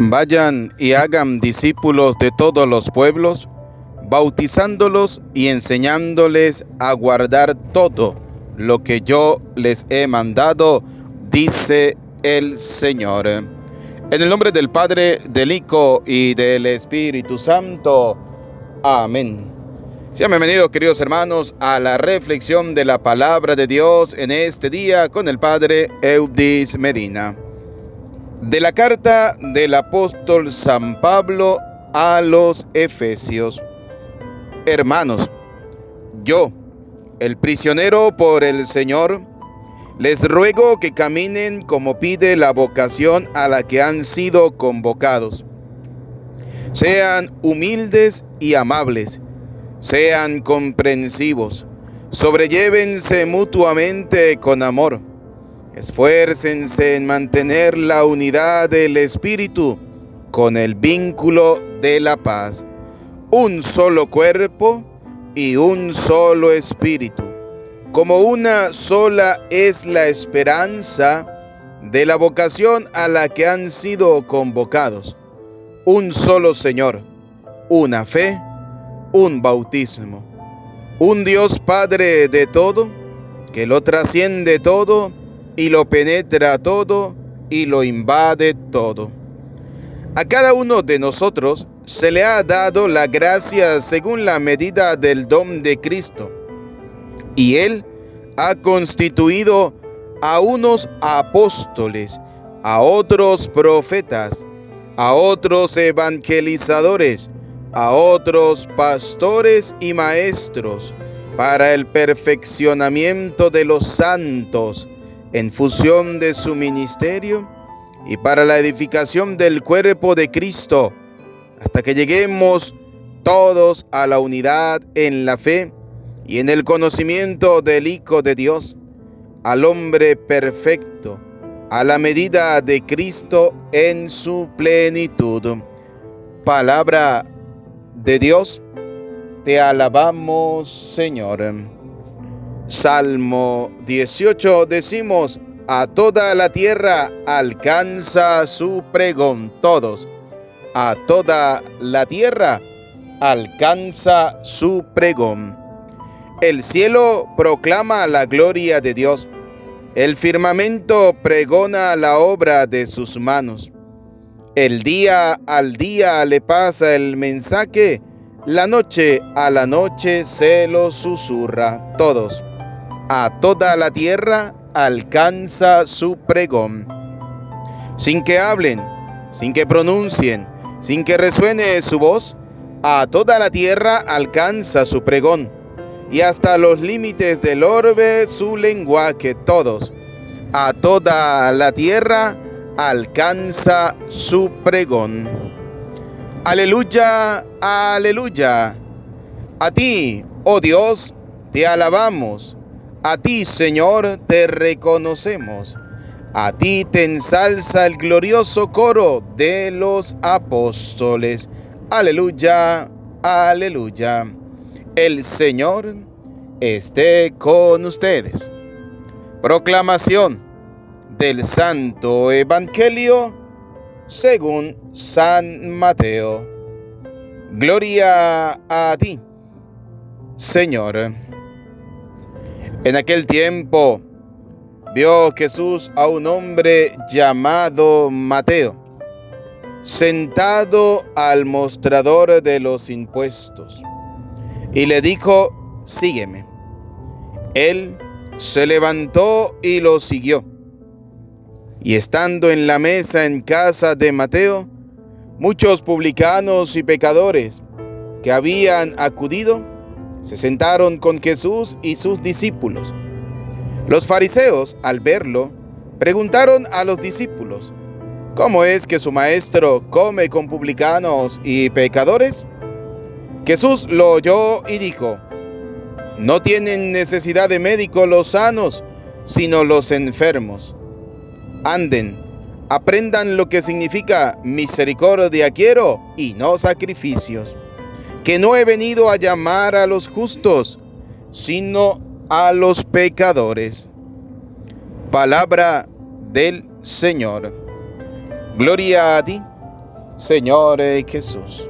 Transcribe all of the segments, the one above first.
Vayan y hagan discípulos de todos los pueblos, bautizándolos y enseñándoles a guardar todo lo que yo les he mandado, dice el Señor. En el nombre del Padre, del Hijo y del Espíritu Santo. Amén. Sean bienvenidos, queridos hermanos, a la reflexión de la palabra de Dios en este día con el Padre Eudis Medina. De la carta del apóstol San Pablo a los Efesios. Hermanos, yo, el prisionero por el Señor, les ruego que caminen como pide la vocación a la que han sido convocados. Sean humildes y amables, sean comprensivos, sobrellévense mutuamente con amor. Esfuércense en mantener la unidad del Espíritu con el vínculo de la paz. Un solo cuerpo y un solo Espíritu. Como una sola es la esperanza de la vocación a la que han sido convocados. Un solo Señor, una fe, un bautismo. Un Dios Padre de todo, que lo trasciende todo, y lo penetra todo, y lo invade todo. A cada uno de nosotros se le ha dado la gracia según la medida del don de Cristo. Y Él ha constituido a unos apóstoles, a otros profetas, a otros evangelizadores, a otros pastores y maestros, para el perfeccionamiento de los santos, en función de su ministerio y para la edificación del cuerpo de Cristo, hasta que lleguemos todos a la unidad en la fe y en el conocimiento del Hijo de Dios, al hombre perfecto, a la medida de Cristo en su plenitud. Palabra de Dios, te alabamos, Señor. Salmo 18 decimos: a toda la tierra alcanza su pregón. Todos, a toda la tierra alcanza su pregón. El cielo proclama la gloria de Dios. El firmamento pregona la obra de sus manos. El día al día le pasa el mensaje, la noche a la noche se lo susurra. Todos, a toda la tierra alcanza su pregón. Sin que hablen, sin que pronuncien, sin que resuene su voz, a toda la tierra alcanza su pregón, y hasta los límites del orbe su lenguaje. Todos, a toda la tierra alcanza su pregón. Aleluya, aleluya. A ti, oh Dios, te alabamos. A ti, Señor, te reconocemos. A ti te ensalza el glorioso coro de los apóstoles. Aleluya, aleluya. El Señor esté con ustedes. Proclamación del Santo Evangelio según San Mateo. Gloria a ti, Señor. En aquel tiempo vio Jesús a un hombre llamado Mateo, sentado al mostrador de los impuestos, y le dijo: sígueme. Él se levantó y lo siguió. Y estando en la mesa en casa de Mateo, muchos publicanos y pecadores que habían acudido se sentaron con Jesús y sus discípulos. Los fariseos, al verlo, preguntaron a los discípulos: ¿cómo es que su maestro come con publicanos y pecadores? Jesús lo oyó y dijo: no tienen necesidad de médico los sanos, sino los enfermos. Anden, aprendan lo que significa misericordia quiero y no sacrificios. Que no he venido a llamar a los justos, sino a los pecadores. Palabra del Señor. Gloria a ti, Señor Jesús.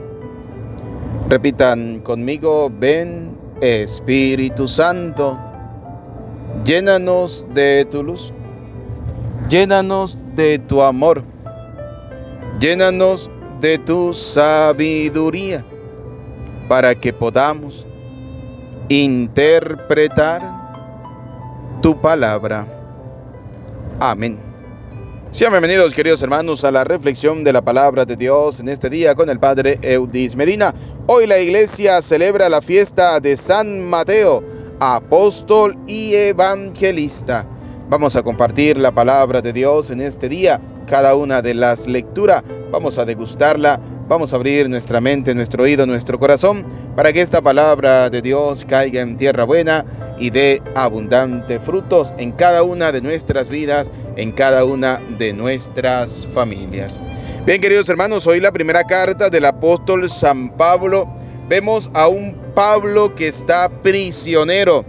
Repitan conmigo: ven Espíritu Santo, llénanos de tu luz, llénanos de tu amor, llénanos de tu sabiduría, para que podamos interpretar tu palabra. Amén. Sean bienvenidos, queridos hermanos, a la reflexión de la palabra de Dios en este día con el Padre Eudis Medina. Hoy la iglesia celebra la fiesta de San Mateo, apóstol y evangelista. Vamos a compartir la palabra de Dios en este día. Cada una de las lecturas vamos a degustarla, vamos a abrir nuestra mente, nuestro oído, nuestro corazón, para que esta palabra de Dios caiga en tierra buena y dé abundantes frutos en cada una de nuestras vidas, en cada una de nuestras familias. Bien, queridos hermanos, hoy la primera carta del apóstol San Pablo. Vemos a un Pablo que está prisionero,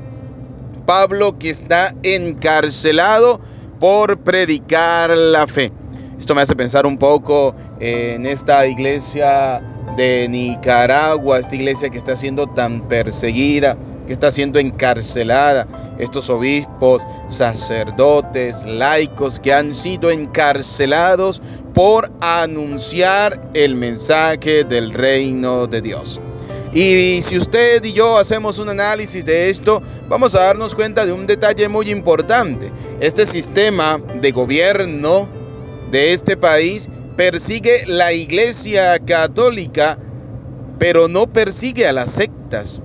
Pablo que está encarcelado por predicar la fe. Esto me hace pensar un poco en esta iglesia de Nicaragua, esta iglesia que está siendo tan perseguida, que está siendo encarcelada. Estos obispos, sacerdotes, laicos que han sido encarcelados por anunciar el mensaje del reino de Dios. Y si usted y yo hacemos un análisis de esto, vamos a darnos cuenta de un detalle muy importante. Este sistema de gobierno de este país persigue la Iglesia Católica, pero no persigue a las sectas.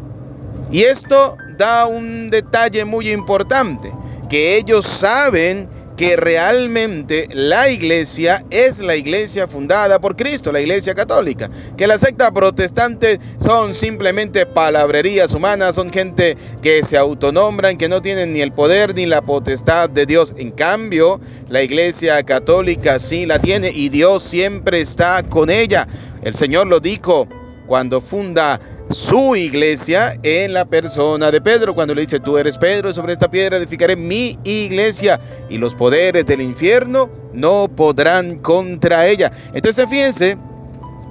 Y esto da un detalle muy importante, que ellos saben que realmente la iglesia es la iglesia fundada por Cristo, la iglesia católica, que la secta protestante son simplemente palabrerías humanas, son gente que se autonombran, que no tienen ni el poder ni la potestad de Dios. En cambio, la iglesia católica sí la tiene y Dios siempre está con ella. El Señor lo dijo cuando funda su iglesia en la persona de Pedro, cuando le dice: tú eres Pedro, y sobre esta piedra edificaré mi iglesia, y los poderes del infierno no podrán contra ella. Entonces fíjense,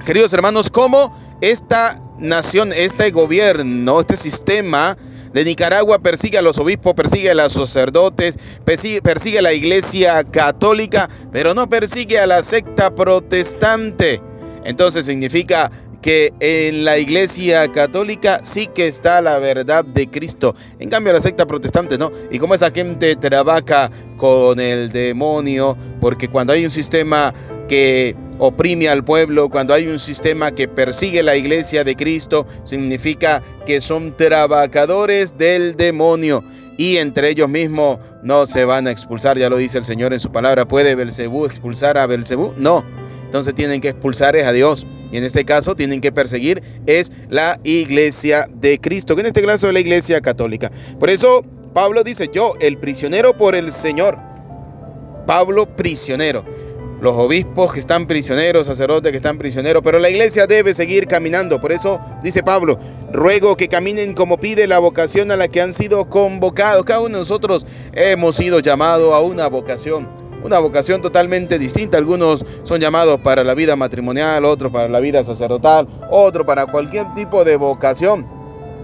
queridos hermanos, cómo esta nación, este gobierno, este sistema de Nicaragua persigue a los obispos, persigue a los sacerdotes, persigue a la iglesia católica, pero no persigue a la secta protestante. Entonces significa que en la iglesia católica sí que está la verdad de Cristo. En cambio, la secta protestante no. Y como esa gente trabaja con el demonio, porque cuando hay un sistema que oprime al pueblo, cuando hay un sistema que persigue la iglesia de Cristo, significa que son trabajadores del demonio. Y entre ellos mismos no se van a expulsar, ya lo dice el Señor en su palabra. ¿Puede Belcebú expulsar a Belcebú? No. Entonces tienen que expulsar a Dios. Y en este caso tienen que perseguir es la iglesia de Cristo, que en este caso es la iglesia católica. Por eso Pablo dice: yo, el prisionero por el Señor. Pablo, prisionero. Los obispos que están prisioneros, sacerdotes que están prisioneros, pero la iglesia debe seguir caminando. Por eso dice Pablo: ruego que caminen como pide la vocación a la que han sido convocados. Cada uno de nosotros hemos sido llamados a una vocación totalmente distinta. Algunos son llamados para la vida matrimonial, otros para la vida sacerdotal, otros para cualquier tipo de vocación.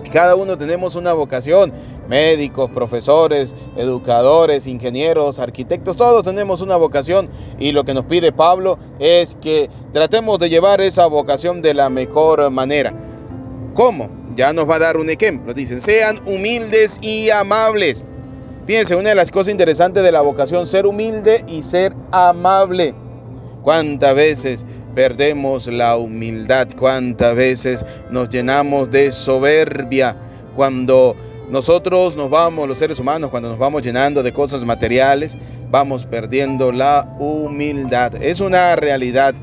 Cada uno tenemos una vocación. Médicos, profesores, educadores, ingenieros, arquitectos, todos tenemos una vocación. Y lo que nos pide Pablo es que tratemos de llevar esa vocación de la mejor manera. ¿Cómo? Ya nos va a dar un ejemplo. Dicen: sean humildes y amables. Fíjense, una de las cosas interesantes de la vocación, ser humilde y ser amable. ¿Cuántas veces perdemos la humildad? ¿Cuántas veces nos llenamos de soberbia? Cuando nosotros nos vamos, los seres humanos, cuando nos vamos llenando de cosas materiales, vamos perdiendo la humildad. Es una realidad.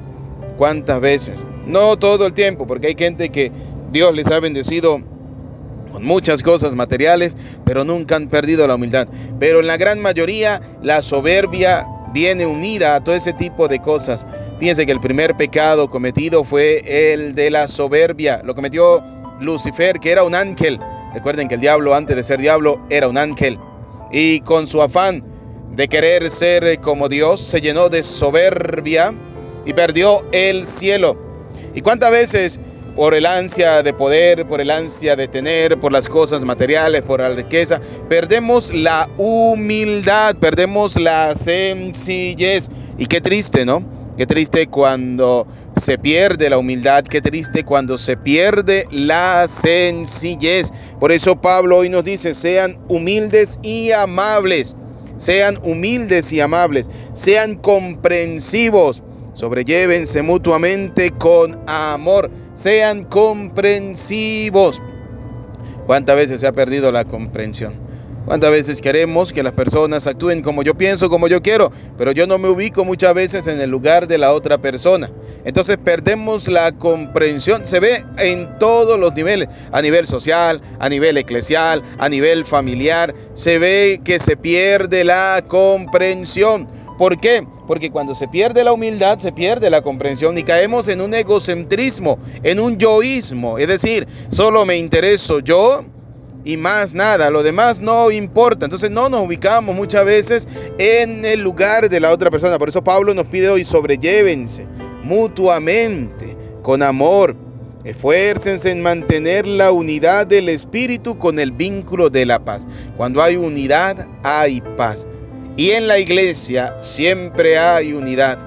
¿Cuántas veces? No todo el tiempo, porque hay gente que Dios les ha bendecido con muchas cosas materiales, pero nunca han perdido la humildad. Pero en la gran mayoría, la soberbia viene unida a todo ese tipo de cosas. Fíjense que el primer pecado cometido fue el de la soberbia. Lo cometió Lucifer, que era un ángel. Recuerden que el diablo, antes de ser diablo, era un ángel. Y con su afán de querer ser como Dios, se llenó de soberbia y perdió el cielo. ¿Y cuántas veces por el ansia de poder, por el ansia de tener, por las cosas materiales, por la riqueza, perdemos la humildad, perdemos la sencillez? Y qué triste, ¿no? Qué triste cuando se pierde la humildad, qué triste cuando se pierde la sencillez. Por eso Pablo hoy nos dice, sean humildes y amables, sean humildes y amables, sean comprensivos, sobrellévense mutuamente con amor, sean comprensivos. ¿Cuántas veces se ha perdido la comprensión? ¿Cuántas veces queremos que las personas actúen como yo pienso, como yo quiero, pero yo no me ubico muchas veces en el lugar de la otra persona? Entonces perdemos la comprensión. Se ve en todos los niveles, a nivel social, a nivel eclesial, a nivel familiar. Se ve que se pierde la comprensión. ¿Por qué? Porque cuando se pierde la humildad, se pierde la comprensión y caemos en un egocentrismo, en un yoísmo. Es decir, solo me intereso yo y más nada, lo demás no importa. Entonces no nos ubicamos muchas veces en el lugar de la otra persona. Por eso Pablo nos pide hoy, sobrellévense mutuamente con amor. Esfuércense en mantener la unidad del espíritu con el vínculo de la paz. Cuando hay unidad, hay paz. Y en la iglesia siempre hay unidad.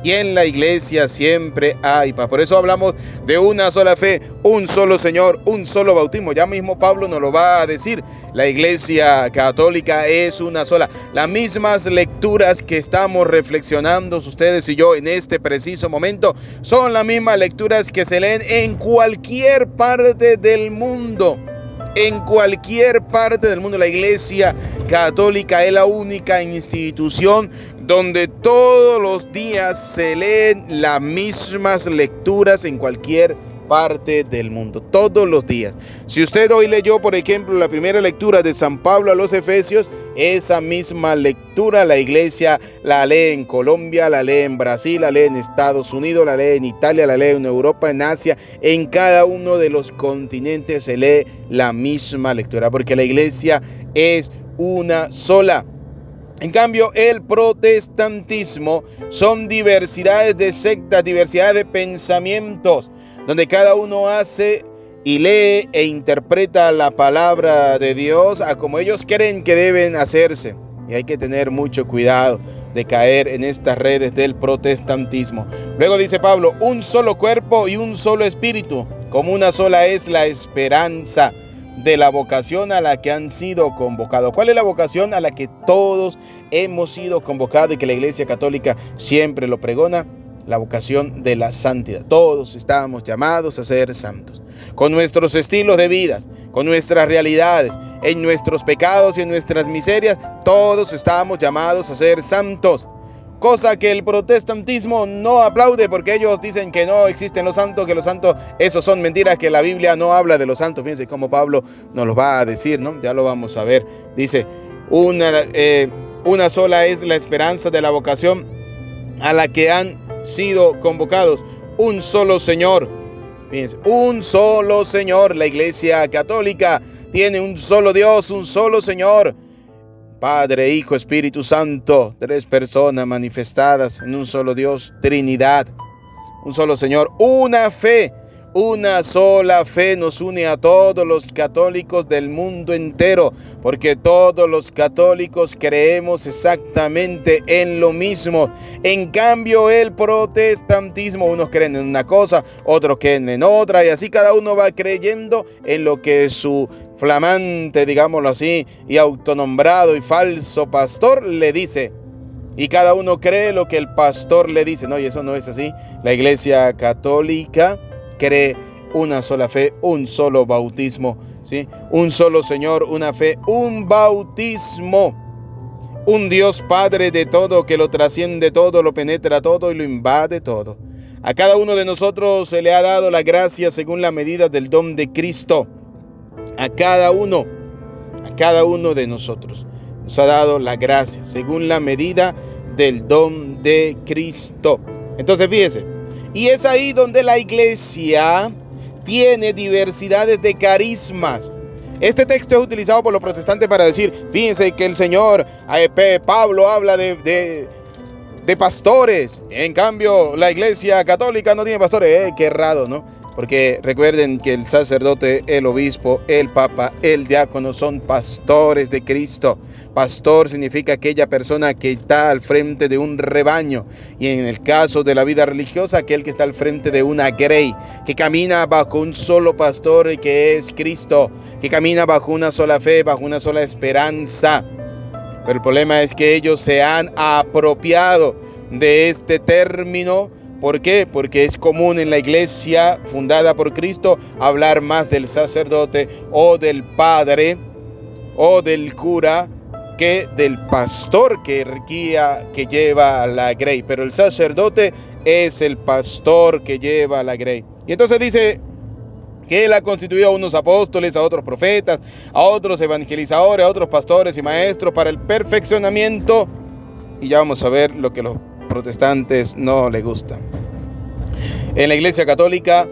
Y en la iglesia siempre hay paz. Por eso hablamos de una sola fe, un solo Señor, un solo bautismo. Ya mismo Pablo nos lo va a decir. La iglesia católica es una sola. Las mismas lecturas que estamos reflexionando ustedes y yo en este preciso momento son las mismas lecturas que se leen en cualquier parte del mundo. En cualquier parte del mundo, la Iglesia Católica es la única institución donde todos los días se leen las mismas lecturas en cualquier parte del mundo, todos los días. Si usted hoy leyó, por ejemplo, la primera lectura de San Pablo a los Efesios, esa misma lectura la iglesia la lee en Colombia, la lee en Brasil, la lee en Estados Unidos, la lee en Italia, la lee en Europa, en Asia. En cada uno de los continentes se lee la misma lectura, porque la iglesia es una sola. En cambio, el protestantismo son diversidades de sectas, diversidades de pensamientos, donde cada uno hace y lee e interpreta la palabra de Dios a como ellos creen que deben hacerse. Y hay que tener mucho cuidado de caer en estas redes del protestantismo. Luego dice Pablo, un solo cuerpo y un solo espíritu, como una sola es la esperanza de la vocación a la que han sido convocados. ¿Cuál es la vocación a la que todos hemos sido convocados y que la Iglesia Católica siempre lo pregona? La vocación de la santidad. Todos estamos llamados a ser santos. Con nuestros estilos de vida, con nuestras realidades, en nuestros pecados y en nuestras miserias, todos estamos llamados a ser santos. Cosa que el protestantismo no aplaude, porque ellos dicen que no existen los santos, que los santos, esos son mentiras, que la Biblia no habla de los santos. Fíjense cómo Pablo nos lo va a decir, ¿no? Ya lo vamos a ver. Dice, una sola es la esperanza de la vocación a la que han sido convocados. Un solo Señor. Fíjense, un solo Señor. La Iglesia Católica tiene un solo Dios, un solo Señor. Padre, Hijo, Espíritu Santo, tres personas manifestadas en un solo Dios, Trinidad, un solo Señor, una fe, una sola fe nos une a todos los católicos del mundo entero, porque todos los católicos creemos exactamente en lo mismo. En cambio, el protestantismo, unos creen en una cosa, otros creen en otra, y así cada uno va creyendo en lo que su flamante, digámoslo así, y autonombrado y falso pastor le dice. Y cada uno cree lo que el pastor le dice. No, y eso no es así. La Iglesia Católica cree una sola fe, un solo bautismo, ¿sí? Un solo Señor, una fe, un bautismo. Un Dios Padre de todo, que lo trasciende todo, lo penetra todo y lo invade todo. A cada uno de nosotros se le ha dado la gracia según la medida del don de Cristo. A cada uno de nosotros nos ha dado la gracia según la medida del don de Cristo. Entonces fíjese, y es ahí donde la iglesia tiene diversidades de carismas. Este texto es utilizado por los protestantes para decir, fíjense que el Señor, Pablo habla de de pastores. En cambio, la Iglesia Católica no tiene pastores. Qué raro, ¿no? Porque recuerden que el sacerdote, el obispo, el papa, el diácono son pastores de Cristo. Pastor significa aquella persona que está al frente de un rebaño. Y en el caso de la vida religiosa, aquel que está al frente de una grey, que camina bajo un solo pastor que es Cristo, que camina bajo una sola fe, bajo una sola esperanza. Pero el problema es que ellos se han apropiado de este término. ¿Por qué? Porque es común en la iglesia fundada por Cristo hablar más del sacerdote o del padre o del cura que del pastor que lleva la grey. Pero el sacerdote es el pastor que lleva la grey. Y entonces dice que él ha constituido a unos apóstoles, a otros profetas, a otros evangelizadores, a otros pastores y maestros para el perfeccionamiento. Y ya vamos a ver lo que los protestantes no les gustan. En la Iglesia Católica,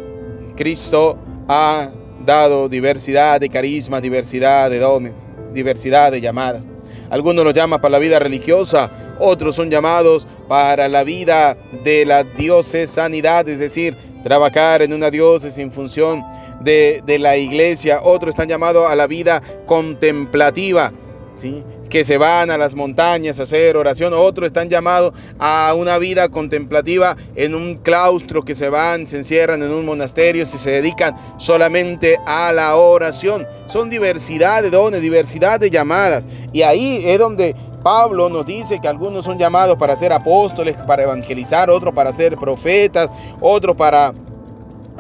Cristo ha dado diversidad de carismas, diversidad de dones, diversidad de llamadas. Algunos los llaman para la vida religiosa, otros son llamados para la vida de la diocesanidad, es decir, trabajar en una diócesis en función de la iglesia. Otros están llamados a la vida contemplativa, ¿sí?, que se van a las montañas a hacer oración. Otros están llamados a una vida contemplativa en un claustro, que se encierran en un monasterio y se dedican solamente a la oración. Son diversidad de dones, diversidad de llamadas. Y ahí es donde Pablo nos dice que algunos son llamados para ser apóstoles, para evangelizar, otros para ser profetas, otros para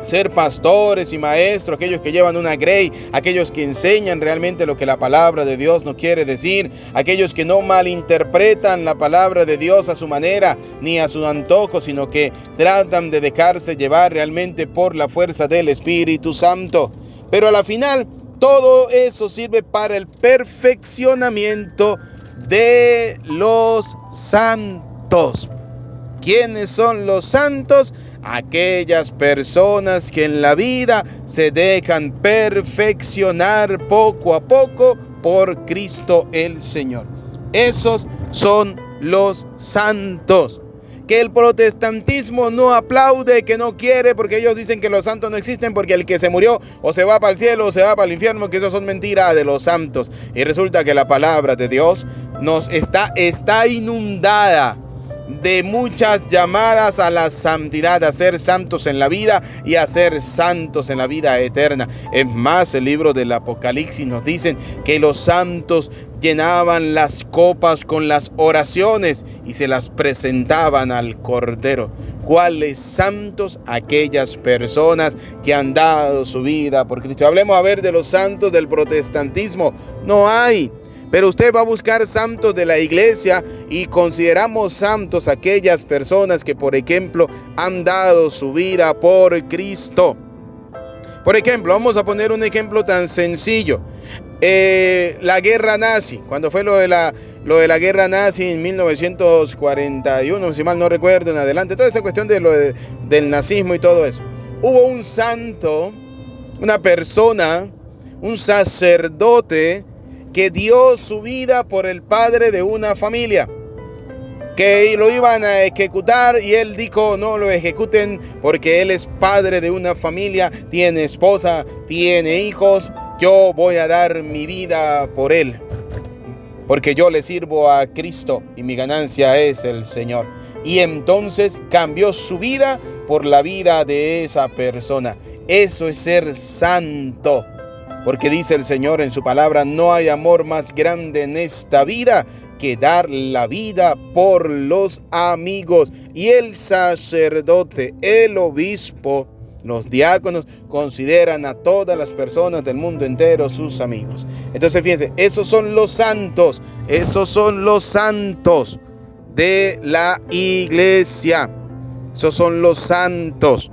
ser pastores y maestros, aquellos que llevan una grey, aquellos que enseñan realmente lo que la palabra de Dios nos quiere decir, aquellos que no malinterpretan la palabra de Dios a su manera ni a su antojo, sino que tratan de dejarse llevar realmente por la fuerza del Espíritu Santo. Pero a la final, todo eso sirve para el perfeccionamiento de los santos. ¿Quiénes son los santos? Aquellas personas que en la vida se dejan perfeccionar poco a poco por Cristo el Señor. Esos son los santos. Que el protestantismo no aplaude, que no quiere, porque ellos dicen que los santos no existen, porque el que se murió o se va para el cielo o se va para el infierno, que eso son mentiras de los santos. Y resulta que la palabra de Dios nos está inundada de muchas llamadas a la santidad, a ser santos en la vida y a ser santos en la vida eterna. Es más, el libro del Apocalipsis nos dicen que los santos llenaban las copas con las oraciones y se las presentaban al Cordero. ¿Cuáles santos? Aquellas personas que han dado su vida por Cristo. Hablemos a ver de los santos del protestantismo. No hay. Pero usted va a buscar santos de la iglesia y consideramos santos aquellas personas que, por ejemplo, han dado su vida por Cristo. Por ejemplo, vamos a poner un ejemplo tan sencillo. La guerra nazi, cuando fue lo de la guerra nazi en 1941, si mal no recuerdo, en adelante, toda esa cuestión de del nazismo y todo eso. Hubo un santo, una persona, un sacerdote, que dio su vida por el padre de una familia, que lo iban a ejecutar, y él dijo: no lo ejecuten porque él es padre de una familia, tiene esposa, tiene hijos, yo voy a dar mi vida por él, porque yo le sirvo a Cristo y mi ganancia es el Señor. Y entonces cambió su vida por la vida de esa persona. Eso es ser santo. Porque dice el Señor en su palabra: no hay amor más grande en esta vida que dar la vida por los amigos. Y el sacerdote, el obispo, los diáconos consideran a todas las personas del mundo entero sus amigos. Entonces fíjense, esos son los santos, esos son los santos de la iglesia, esos son los santos.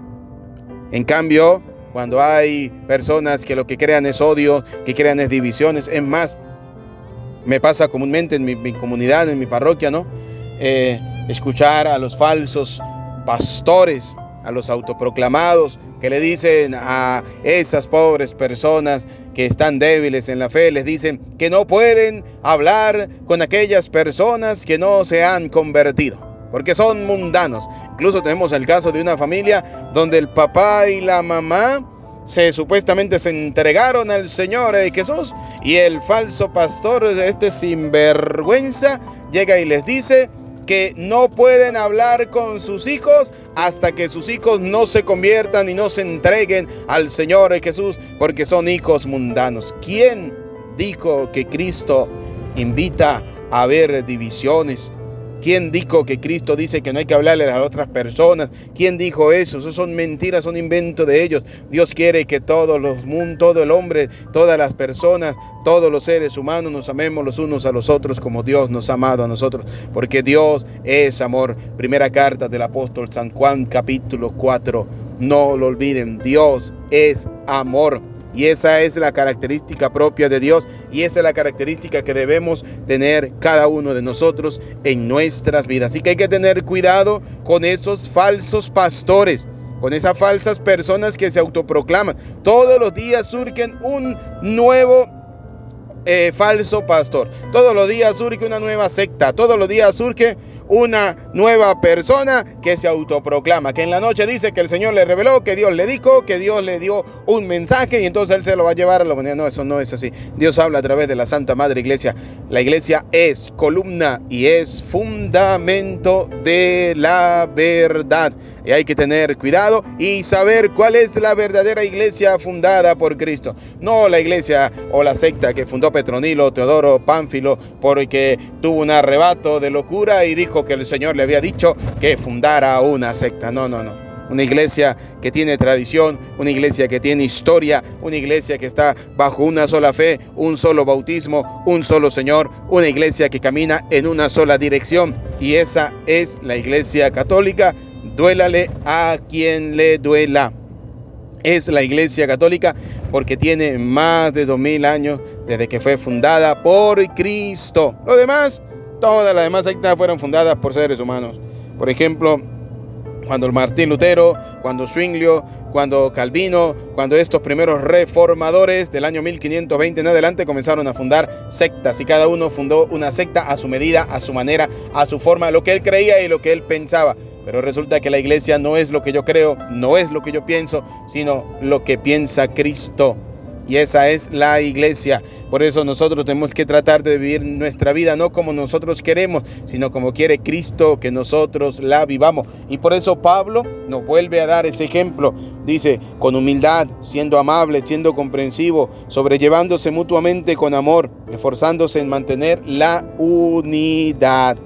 En cambio, cuando hay personas que lo que crean es odio, que crean es divisiones, es más, me pasa comúnmente en mi comunidad, en mi parroquia, ¿no? Escuchar a los falsos pastores, a los autoproclamados, que le dicen a esas pobres personas que están débiles en la fe, les dicen que no pueden hablar con aquellas personas que no se han convertido. porque son mundanos. Incluso tenemos el caso de una familia donde el papá y la mamá supuestamente se entregaron al Señor Jesús, y el falso pastor, este sinvergüenza, llega y les dice que no pueden hablar con sus hijos hasta que sus hijos no se conviertan y no se entreguen al Señor Jesús, porque son hijos mundanos. ¿Quién dijo que Cristo invita a ver divisiones? ¿Quién dijo que Cristo dice que no hay que hablarle a las otras personas? ¿Quién dijo eso? Eso son mentiras, son inventos de ellos. Dios quiere que todo el hombre, todas las personas, todos los seres humanos nos amemos los unos a los otros como Dios nos ha amado a nosotros, porque Dios es amor. Primera carta del apóstol San Juan, capítulo 4. No lo olviden, Dios es amor. Y esa es la característica propia de Dios, y esa es la característica que debemos tener cada uno de nosotros en nuestras vidas. Así que hay que tener cuidado con esos falsos pastores, con esas falsas personas que se autoproclaman. Todos los días surgen un nuevo falso pastor. Todos los días surge una nueva secta. Todos los días surge una nueva persona que se autoproclama, que en la noche dice que el Señor le reveló, que Dios le dijo, que Dios le dio un mensaje y entonces él se lo va a llevar a la humanidad. No, eso no es así. Dios habla a través de la Santa Madre Iglesia. La Iglesia es columna y es fundamento de la verdad. Y hay que tener cuidado y saber cuál es la verdadera iglesia fundada por Cristo. No la iglesia o la secta que fundó Petronilo, Teodoro, Pánfilo, porque tuvo un arrebato de locura y dijo que el Señor le había dicho que fundara una secta. No. Una iglesia que tiene tradición, una iglesia que tiene historia, una iglesia que está bajo una sola fe, un solo bautismo, un solo Señor, una iglesia que camina en una sola dirección. Y esa es la Iglesia Católica. Duélale a quien le duela. Es la Iglesia Católica porque tiene más de 2000 años desde que fue fundada por Cristo. Lo demás, todas las demás sectas fueron fundadas por seres humanos. Por ejemplo, cuando Martín Lutero, cuando Zwinglio, cuando Calvino, cuando estos primeros reformadores del año 1520 en adelante comenzaron a fundar sectas, y cada uno fundó una secta a su medida, a su manera, a su forma, lo que él creía y lo que él pensaba. Pero resulta que la iglesia no es lo que yo creo, no es lo que yo pienso, sino lo que piensa Cristo. Y esa es la iglesia. Por eso nosotros tenemos que tratar de vivir nuestra vida no como nosotros queremos, sino como quiere Cristo que nosotros la vivamos. Y por eso Pablo nos vuelve a dar ese ejemplo. Dice, con humildad, siendo amable, siendo comprensivo, sobrellevándose mutuamente con amor, esforzándose en mantener la unidad.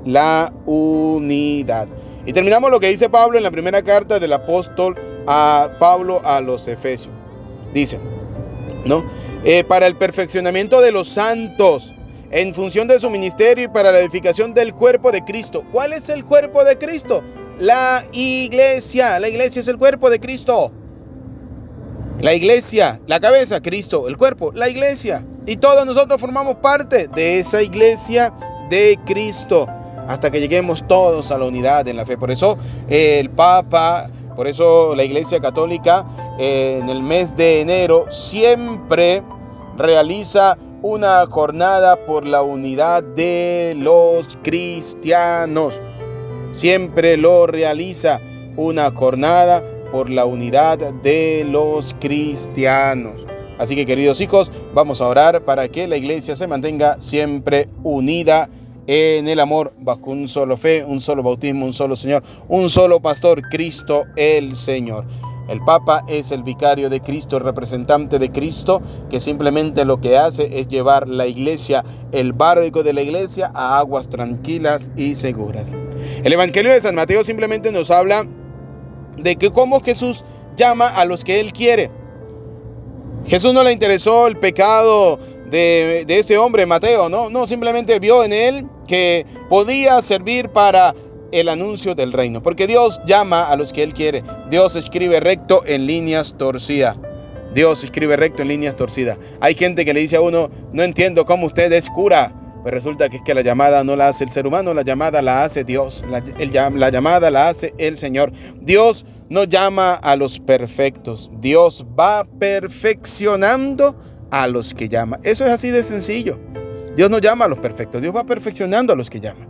La unidad. Y terminamos lo que dice Pablo en la primera carta del apóstol a Pablo a los Efesios. Dice, para el perfeccionamiento de los santos, en función de su ministerio y para la edificación del cuerpo de Cristo. ¿Cuál es el cuerpo de Cristo? La iglesia. La iglesia es el cuerpo de Cristo. La iglesia, la cabeza, Cristo, el cuerpo, la iglesia. Y todos nosotros formamos parte de esa iglesia de Cristo, hasta que lleguemos todos a la unidad en la fe. Por eso el Papa, por eso la Iglesia Católica en el mes de enero siempre realiza una jornada por la unidad de los cristianos. Siempre lo realiza, una jornada por la unidad de los cristianos. Así que, queridos hijos, vamos a orar para que la iglesia se mantenga siempre unida en el amor, bajo un solo fe, un solo bautismo, un solo Señor, un solo pastor, Cristo el Señor. El Papa es el vicario de Cristo, el representante de Cristo, que simplemente lo que hace es llevar la iglesia, el barco de la iglesia, a aguas tranquilas y seguras. El Evangelio de San Mateo simplemente nos habla de que cómo Jesús llama a los que Él quiere. Jesús no le interesó el pecado de ese hombre, Mateo, no, simplemente vio en él que podía servir para el anuncio del reino, porque Dios llama a los que Él quiere. Dios escribe recto en líneas torcidas. Dios escribe recto en líneas torcidas. Hay gente que le dice a uno, no entiendo cómo usted es cura. Pues resulta que es que la llamada no la hace el ser humano, la llamada la hace Dios. La llamada la hace el Señor. Dios no llama a los perfectos. Dios va perfeccionando a los que llama. Eso es así de sencillo. Dios no llama a los perfectos. Dios va perfeccionando a los que llama.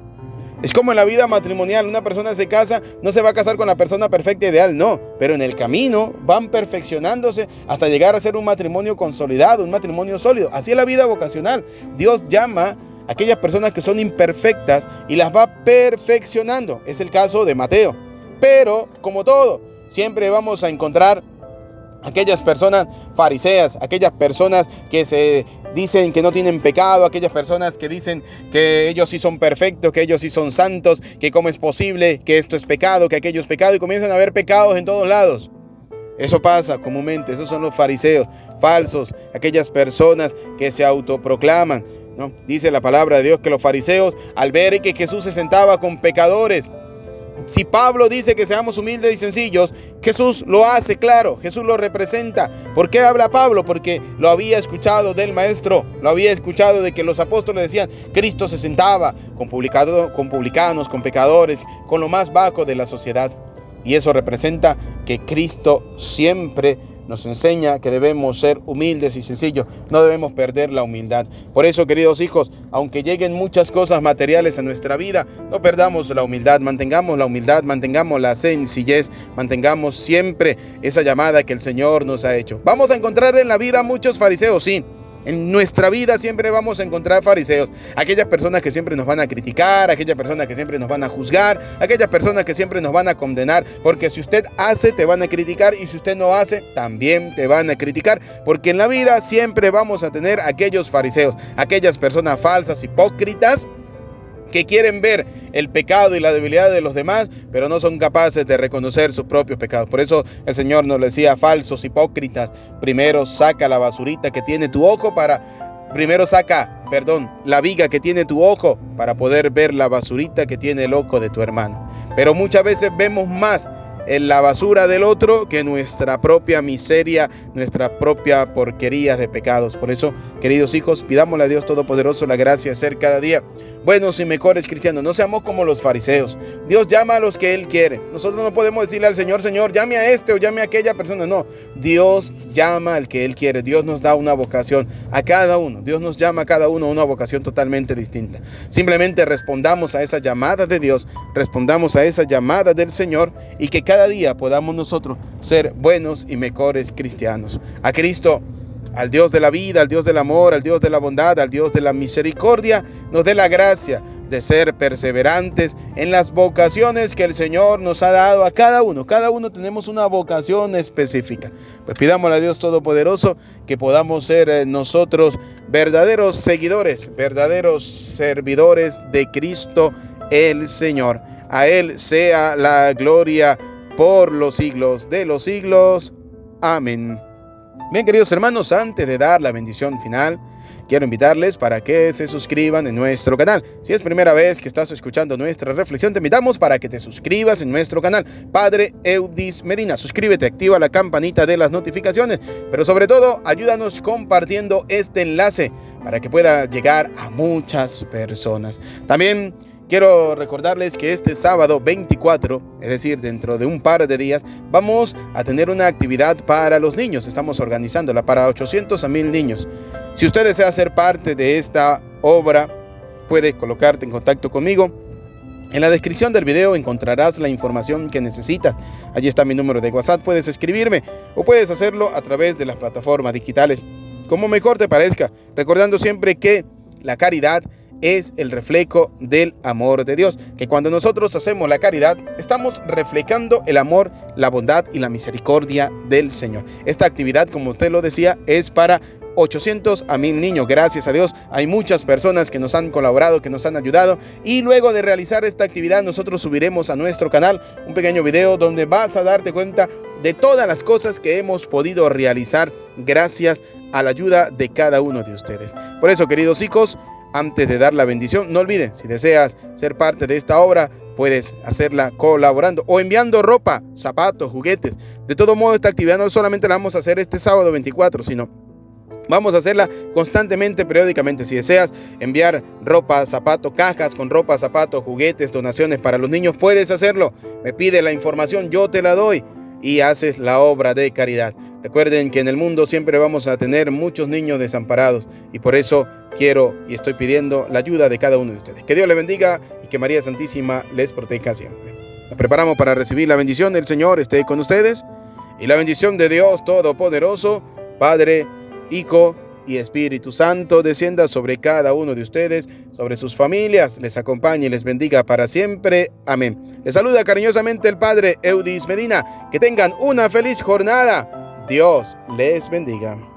Es como en la vida matrimonial, una persona se casa, no se va a casar con la persona perfecta ideal, no, pero en el camino van perfeccionándose hasta llegar a ser un matrimonio consolidado, un matrimonio sólido. Así es la vida vocacional. Dios llama a aquellas personas que son imperfectas y las va perfeccionando. Es el caso de Mateo. Pero, como todo, siempre vamos a encontrar aquellas personas fariseas, aquellas personas que se dicen que no tienen pecado, aquellas personas que dicen que ellos sí son perfectos, que ellos sí son santos, que cómo es posible que esto es pecado, que aquello es pecado, y comienzan a haber pecados en todos lados. Eso pasa comúnmente, esos son los fariseos falsos, aquellas personas que se autoproclaman, ¿no? Dice la palabra de Dios que los fariseos, al ver que Jesús se sentaba con pecadores, si Pablo dice que seamos humildes y sencillos, Jesús lo hace claro, Jesús lo representa. ¿Por qué habla Pablo? Porque lo había escuchado del maestro, lo había escuchado de que los apóstoles decían, Cristo se sentaba con publicanos, con pecadores, con lo más bajo de la sociedad. Y eso representa que Cristo siempre nos enseña que debemos ser humildes y sencillos, no debemos perder la humildad. Por eso, queridos hijos, aunque lleguen muchas cosas materiales a nuestra vida, no perdamos la humildad, mantengamos la sencillez, mantengamos siempre esa llamada que el Señor nos ha hecho. Vamos a encontrar en la vida muchos fariseos, sí. En nuestra vida siempre vamos a encontrar fariseos, aquellas personas que siempre nos van a criticar, aquellas personas que siempre nos van a juzgar, aquellas personas que siempre nos van a condenar, porque si usted hace, te van a criticar, y si usted no hace, también te van a criticar, porque en la vida siempre vamos a tener aquellos fariseos, aquellas personas falsas, hipócritas, que quieren ver el pecado y la debilidad de los demás, pero no son capaces de reconocer sus propios pecados. Por eso el Señor nos decía, falsos hipócritas, primero saca la basurita que tiene tu ojo la viga que tiene tu ojo para poder ver la basurita que tiene el ojo de tu hermano. Pero muchas veces vemos más en la basura del otro que nuestra propia miseria, nuestra propia porquería de pecados. Por eso, queridos hijos, pidámosle a Dios Todopoderoso la gracia de ser cada día buenos y mejores cristianos. No seamos como los fariseos. Dios llama a los que Él quiere. Nosotros no podemos decirle al Señor, Señor, llame a este o llame a aquella persona. No, Dios llama al que Él quiere. Dios nos da una vocación a cada uno. Dios nos llama a cada uno a una vocación totalmente distinta. Simplemente respondamos a esa llamada de Dios, respondamos a esa llamada del Señor, y que cada día podamos nosotros ser buenos y mejores cristianos. A Cristo, al Dios de la vida, al Dios del amor, al Dios de la bondad, al Dios de la misericordia, nos dé la gracia de ser perseverantes en las vocaciones que el Señor nos ha dado a cada uno. Cada uno tenemos una vocación específica. Pues pidámosle a Dios Todopoderoso que podamos ser nosotros verdaderos seguidores, verdaderos servidores de Cristo el Señor. A Él sea la gloria por los siglos de los siglos. Amén. Bien, queridos hermanos, antes de dar la bendición final, quiero invitarles para que se suscriban en nuestro canal. Si es primera vez que estás escuchando nuestra reflexión, te invitamos para que te suscribas en nuestro canal. Padre Eudis Medina, suscríbete, activa la campanita de las notificaciones, pero sobre todo, ayúdanos compartiendo este enlace para que pueda llegar a muchas personas. También quiero recordarles que este sábado 24, es decir, dentro de un par de días, vamos a tener una actividad para los niños. Estamos organizándola para 800 a 1000 niños. Si usted desea ser parte de esta obra, puede colocarte en contacto conmigo. En la descripción del video encontrarás la información que necesitas. Allí está mi número de WhatsApp, puedes escribirme o puedes hacerlo a través de las plataformas digitales, como mejor te parezca, recordando siempre que la caridad es el reflejo del amor de Dios, que cuando nosotros hacemos la caridad, estamos reflejando el amor, la bondad y la misericordia del Señor. Esta actividad, como usted lo decía, es para 800 a 1000 niños. Gracias a Dios, hay muchas personas que nos han colaborado, que nos han ayudado, y luego de realizar esta actividad, nosotros subiremos a nuestro canal un pequeño video donde vas a darte cuenta de todas las cosas que hemos podido realizar gracias a la ayuda de cada uno de ustedes. Por eso, queridos hijos, antes de dar la bendición, no olviden, si deseas ser parte de esta obra, puedes hacerla colaborando o enviando ropa, zapatos, juguetes. De todo modo, esta actividad no solamente la vamos a hacer este sábado 24, sino vamos a hacerla constantemente, periódicamente. Si deseas enviar ropa, zapatos, cajas con ropa, zapatos, juguetes, donaciones para los niños, puedes hacerlo. Me pide la información, yo te la doy y haces la obra de caridad. Recuerden que en el mundo siempre vamos a tener muchos niños desamparados, y por eso quiero y estoy pidiendo la ayuda de cada uno de ustedes. Que Dios les bendiga y que María Santísima les proteja siempre. Nos preparamos para recibir la bendición del Señor, esté con ustedes, y la bendición de Dios Todopoderoso, Padre, Hijo y Espíritu Santo, descienda sobre cada uno de ustedes, sobre sus familias, les acompañe y les bendiga para siempre. Amén. Les saluda cariñosamente el Padre Eudis Medina. Que tengan una feliz jornada. Dios les bendiga.